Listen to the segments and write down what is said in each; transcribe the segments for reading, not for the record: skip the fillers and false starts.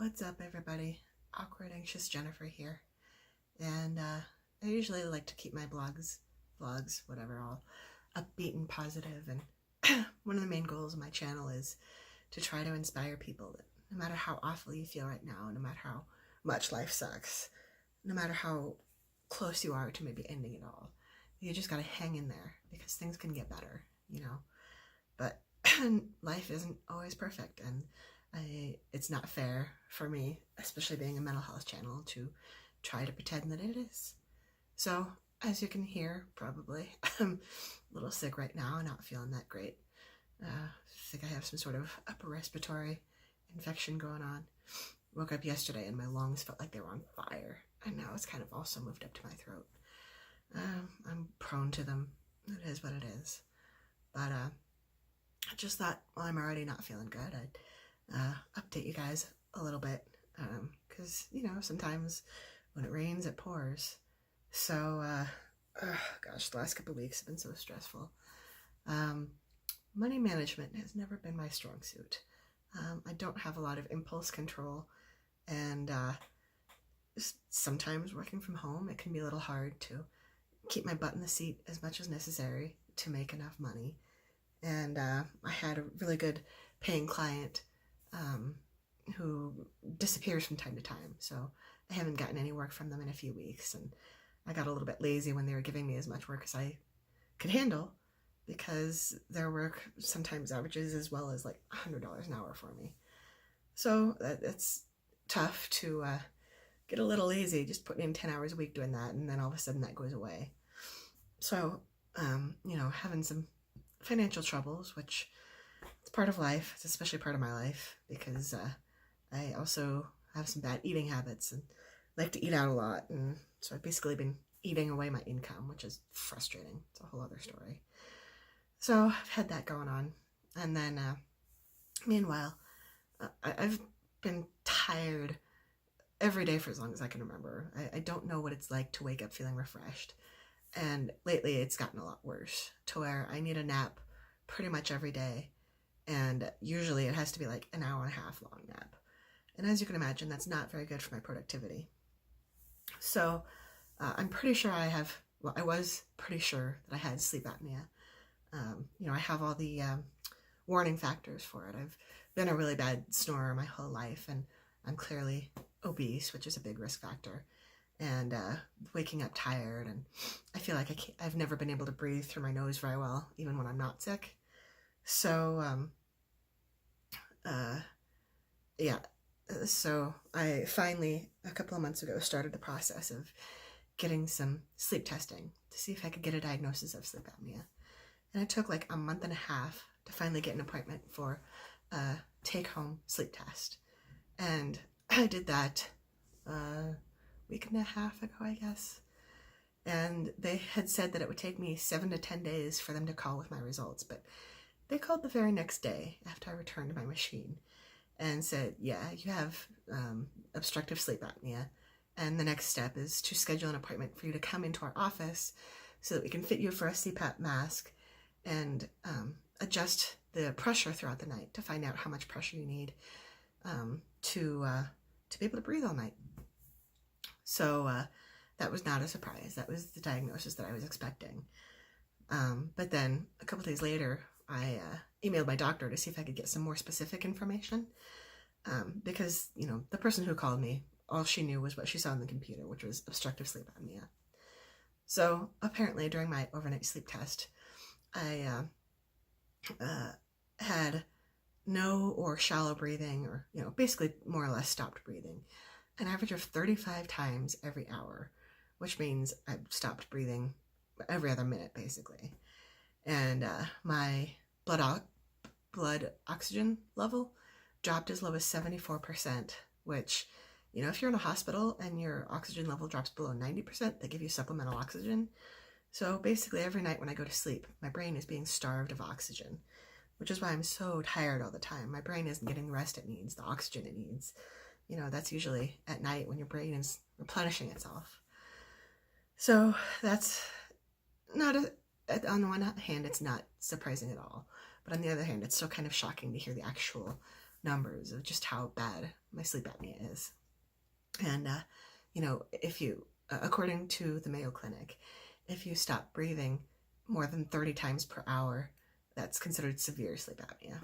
What's up, everybody? Awkward Anxious Jennifer here. And I usually like to keep my vlogs, whatever, all upbeat and positive. And one of the main goals of my channel is to try to inspire people that no matter how awful you feel right now, no matter how much life sucks, no matter how close you are to maybe ending it all, you just gotta hang in there because things can get better, you know? But life isn't always perfect, and it's not fair for me, especially being a mental health channel, to try to pretend that it is. So, as you can hear, probably, I'm a little sick right now, not feeling that great. I think I have some sort of upper respiratory infection going on. Woke up yesterday and my lungs felt like they were on fire, and now it's kind of also moved up to my throat. I'm prone to them. It is what it is. But I just thought, well, I'm already not feeling good, I'd update you guys a little bit, because, you know, sometimes when it rains, it pours. So, gosh, the last couple of weeks have been so stressful. Money management has never been my strong suit. I don't have a lot of impulse control, and sometimes working from home, it can be a little hard to keep my butt in the seat as much as necessary to make enough money. And I had a really good paying client who disappears from time to time, so I haven't gotten any work from them in a few weeks, and I got a little bit lazy when they were giving me as much work as I could handle, because their work sometimes averages as well as like $100 an hour for me. So it's tough to get a little lazy just putting in 10 hours a week doing that, and then all of a sudden that goes away. So, you know, having some financial troubles, which it's part of life. It's especially part of my life because I also have some bad eating habits and like to eat out a lot, and so I've basically been eating away my income, which is frustrating. It's a whole other story. So I've had that going on, and then meanwhile, I've been tired every day for as long as I can remember. I don't know what it's like to wake up feeling refreshed. And lately it's gotten a lot worse to where I need a nap pretty much every day. And usually it has to be like an hour and a half long nap. And as you can imagine, that's not very good for my productivity. So I'm pretty sure I was pretty sure that I had sleep apnea. You know, I have all the warning factors for it. I've been a really bad snorer my whole life, and I'm clearly obese, which is a big risk factor. And waking up tired, and I feel like I've never been able to breathe through my nose very well, even when I'm not sick. So, yeah, so I finally, a couple of months ago, started the process of getting some sleep testing to see if I could get a diagnosis of sleep apnea. And it took like a month and a half to finally get an appointment for a take-home sleep test. And I did that week and a half ago, I guess. And they had said that it would take me 7 to 10 days for them to call with my results, but they called the very next day after I returned to my machine and said, yeah, you have obstructive sleep apnea, and the next step is to schedule an appointment for you to come into our office so that we can fit you for a CPAP mask and adjust the pressure throughout the night to find out how much pressure you need to be able to breathe all night. So that was not a surprise. That was the diagnosis that I was expecting. But then a couple days later, I emailed my doctor to see if I could get some more specific information, because, you know, the person who called me, all she knew was what she saw on the computer, which was obstructive sleep apnea. So apparently during my overnight sleep test, I had no or shallow breathing, or, you know, basically more or less stopped breathing, an average of 35 times every hour, which means I stopped breathing every other minute, basically. And my blood oxygen level dropped as low as 74%, which, you know, if you're in a hospital and your oxygen level drops below 90%, they give you supplemental oxygen. So basically every night when I go to sleep, my brain is being starved of oxygen, which is why I'm so tired all the time. My brain isn't getting the rest it needs, the oxygen it needs. You know, that's usually at night when your brain is replenishing itself. So that's not on the one hand, it's not surprising at all. But on the other hand, it's still kind of shocking to hear the actual numbers of just how bad my sleep apnea is. And, if you, according to the Mayo Clinic, if you stop breathing more than 30 times per hour, that's considered severe sleep apnea.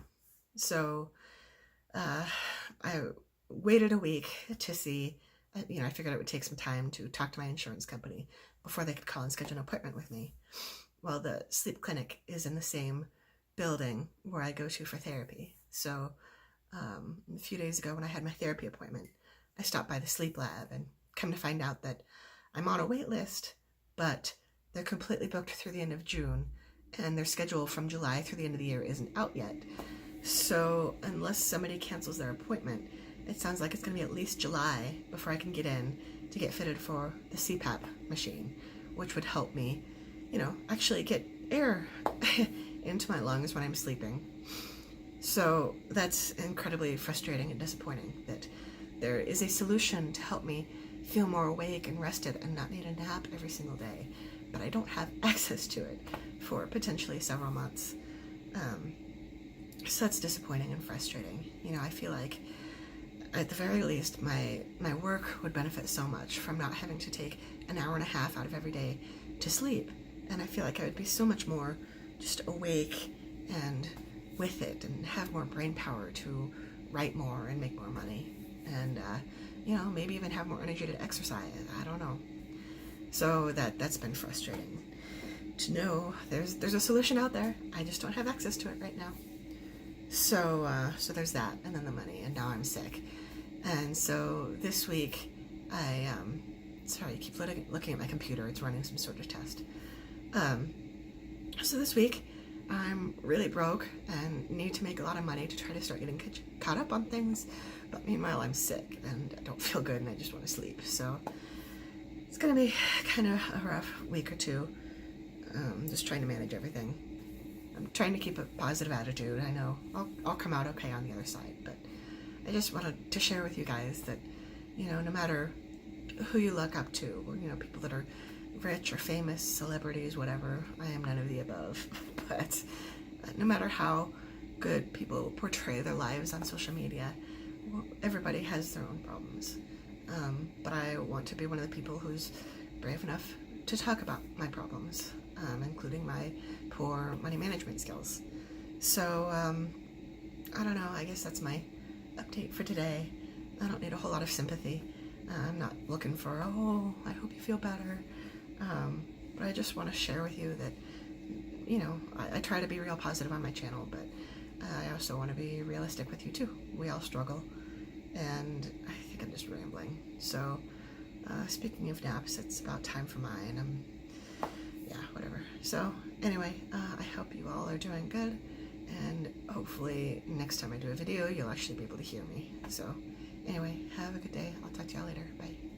So I waited a week to see, I figured it would take some time to talk to my insurance company before they could call and schedule an appointment with me. Well, the sleep clinic is in the same building where I go to for therapy. So a few days ago when I had my therapy appointment, I stopped by the sleep lab and come to find out that I'm on a wait list, but they're completely booked through the end of June, and their schedule from July through the end of the year isn't out yet. So unless somebody cancels their appointment, it sounds like it's going to be at least July before I can get in to get fitted for the CPAP machine, which would help me, actually get air into my lungs when I'm sleeping. So that's incredibly frustrating and disappointing that there is a solution to help me feel more awake and rested and not need a nap every single day, but I don't have access to it for potentially several months. So that's disappointing and frustrating. I feel like at the very least my work would benefit so much from not having to take an hour and a half out of every day to sleep, and I feel like I would be so much more just awake and with it and have more brain power to write more and make more money and maybe even have more energy to exercise. I don't know. So that's been frustrating to know there's a solution out there. I just don't have access to it right now. So there's that, and then the money, and now I'm sick. And so this week I keep looking at my computer. It's running some sort of test. So this week I'm really broke and need to make a lot of money to try to start getting caught up on things. But meanwhile, I'm sick and I don't feel good and I just want to sleep. So it's going to be kind of a rough week or two. Just trying to manage everything. I'm trying to keep a positive attitude. I know I'll come out okay on the other side. But I just wanted to share with you guys that, no matter who you look up to, people that are rich or famous, celebrities, whatever, I am none of the above. But no matter how good people portray their lives on social media, everybody has their own problems. But I want to be one of the people who's brave enough to talk about my problems, including my poor money management skills. So, I don't know, I guess that's my update for today. I don't need a whole lot of sympathy. I'm not looking for, I hope you feel better. But I just want to share with you that, I try to be real positive on my channel, but I also want to be realistic with you too. We all struggle, and I think I'm just rambling. So, speaking of naps, it's about time for mine. Whatever. So, anyway, I hope you all are doing good, and hopefully next time I do a video, you'll actually be able to hear me. So, anyway, have a good day. I'll talk to y'all later. Bye.